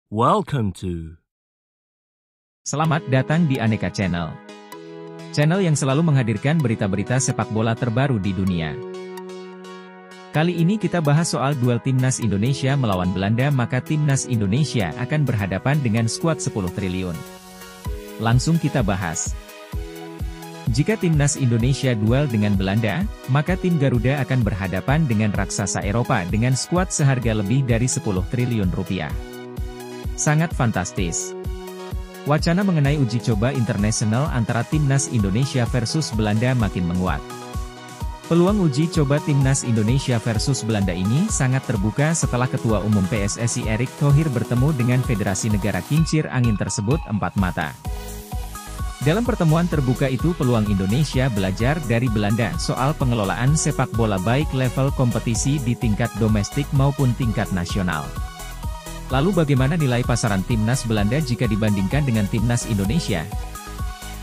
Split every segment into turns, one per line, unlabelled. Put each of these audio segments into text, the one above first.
Welcome to
Selamat datang di Aneka Channel. Channel yang selalu menghadirkan berita-berita sepak bola terbaru di dunia. Kali ini kita bahas soal duel Timnas Indonesia melawan Belanda, maka Timnas Indonesia akan berhadapan dengan skuad 10 triliun. Langsung kita bahas. Jika Timnas Indonesia duel dengan Belanda, maka tim Garuda akan berhadapan dengan raksasa Eropa dengan skuad seharga lebih dari 10 triliun rupiah. Sangat fantastis. Wacana mengenai uji coba internasional antara Timnas Indonesia versus Belanda makin menguat. Peluang uji coba Timnas Indonesia versus Belanda ini sangat terbuka setelah Ketua Umum PSSI Erick Thohir bertemu dengan Federasi Negara Kincir Angin tersebut empat mata. Dalam pertemuan terbuka itu peluang Indonesia belajar dari Belanda soal pengelolaan sepak bola baik level kompetisi di tingkat domestik maupun tingkat nasional. Lalu bagaimana nilai pasaran Timnas Belanda jika dibandingkan dengan Timnas Indonesia?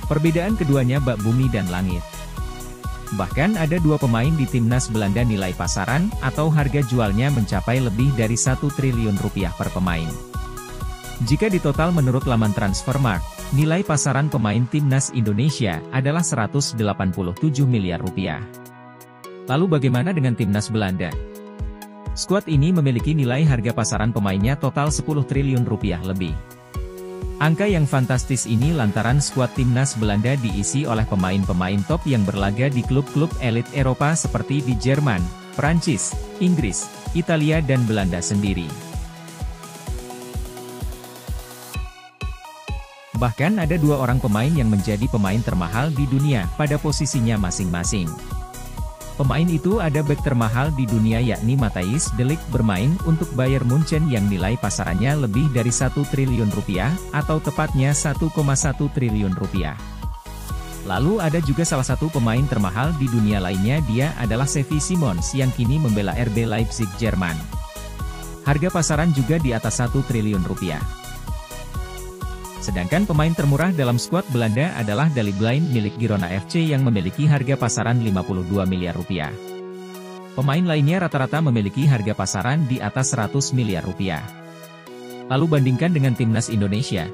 Perbedaan keduanya bak bumi dan langit. Bahkan ada dua pemain di Timnas Belanda nilai pasaran atau harga jualnya mencapai lebih dari 1 triliun rupiah per pemain. Jika ditotal menurut laman Transfermarkt, nilai pasaran pemain Timnas Indonesia adalah 187 miliar rupiah. Lalu bagaimana dengan Timnas Belanda? Skuad ini memiliki nilai harga pasaran pemainnya total 10 triliun rupiah lebih. Angka yang fantastis ini lantaran skuad Timnas Belanda diisi oleh pemain-pemain top yang berlaga di klub-klub elit Eropa seperti di Jerman, Prancis, Inggris, Italia dan Belanda sendiri. Bahkan ada dua orang pemain yang menjadi pemain termahal di dunia pada posisinya masing-masing. Pemain itu ada bek termahal di dunia yakni Matthijs de Ligt bermain untuk Bayern Munchen yang nilai pasarannya lebih dari 1 triliun rupiah, atau tepatnya 1,1 triliun rupiah. Lalu ada juga salah satu pemain termahal di dunia lainnya, dia adalah Xavi Simons yang kini membela RB Leipzig Jerman. Harga pasaran juga di atas 1 triliun rupiah. Sedangkan pemain termurah dalam skuad Belanda adalah Daley Blind milik Girona FC yang memiliki harga pasaran 52 miliar rupiah. Pemain lainnya rata-rata memiliki harga pasaran di atas 100 miliar rupiah. Lalu bandingkan dengan Timnas Indonesia.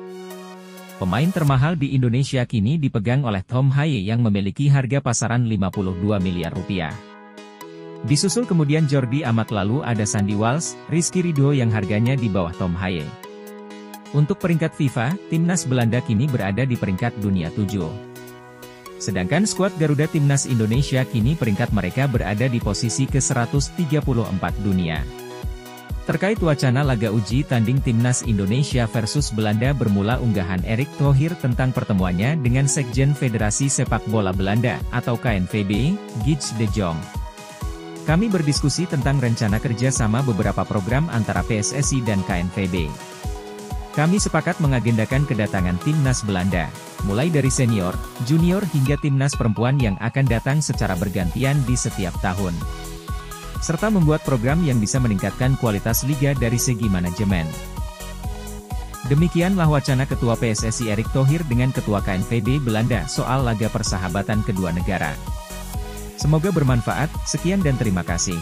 Pemain termahal di Indonesia kini dipegang oleh Tom Haye yang memiliki harga pasaran 52 miliar rupiah. Disusul kemudian Jordi Amat, lalu ada Sandy Walsh, Rizky Ridho yang harganya di bawah Tom Haye. Untuk peringkat FIFA, Timnas Belanda kini berada di peringkat dunia 7. Sedangkan skuad Garuda Timnas Indonesia kini peringkat mereka berada di posisi ke-134 dunia. Terkait wacana laga uji tanding Timnas Indonesia versus Belanda bermula unggahan Erick Thohir tentang pertemuannya dengan Sekjen Federasi Sepak Bola Belanda atau KNVB, Guus de Jong. Kami berdiskusi tentang rencana kerja sama beberapa program antara PSSI dan KNVB. Kami sepakat mengagendakan kedatangan Timnas Belanda, mulai dari senior, junior hingga Timnas perempuan yang akan datang secara bergantian di setiap tahun. Serta membuat program yang bisa meningkatkan kualitas liga dari segi manajemen. Demikianlah wacana Ketua PSSI Erick Thohir dengan Ketua KNVB Belanda soal laga persahabatan kedua negara. Semoga bermanfaat, sekian dan terima kasih.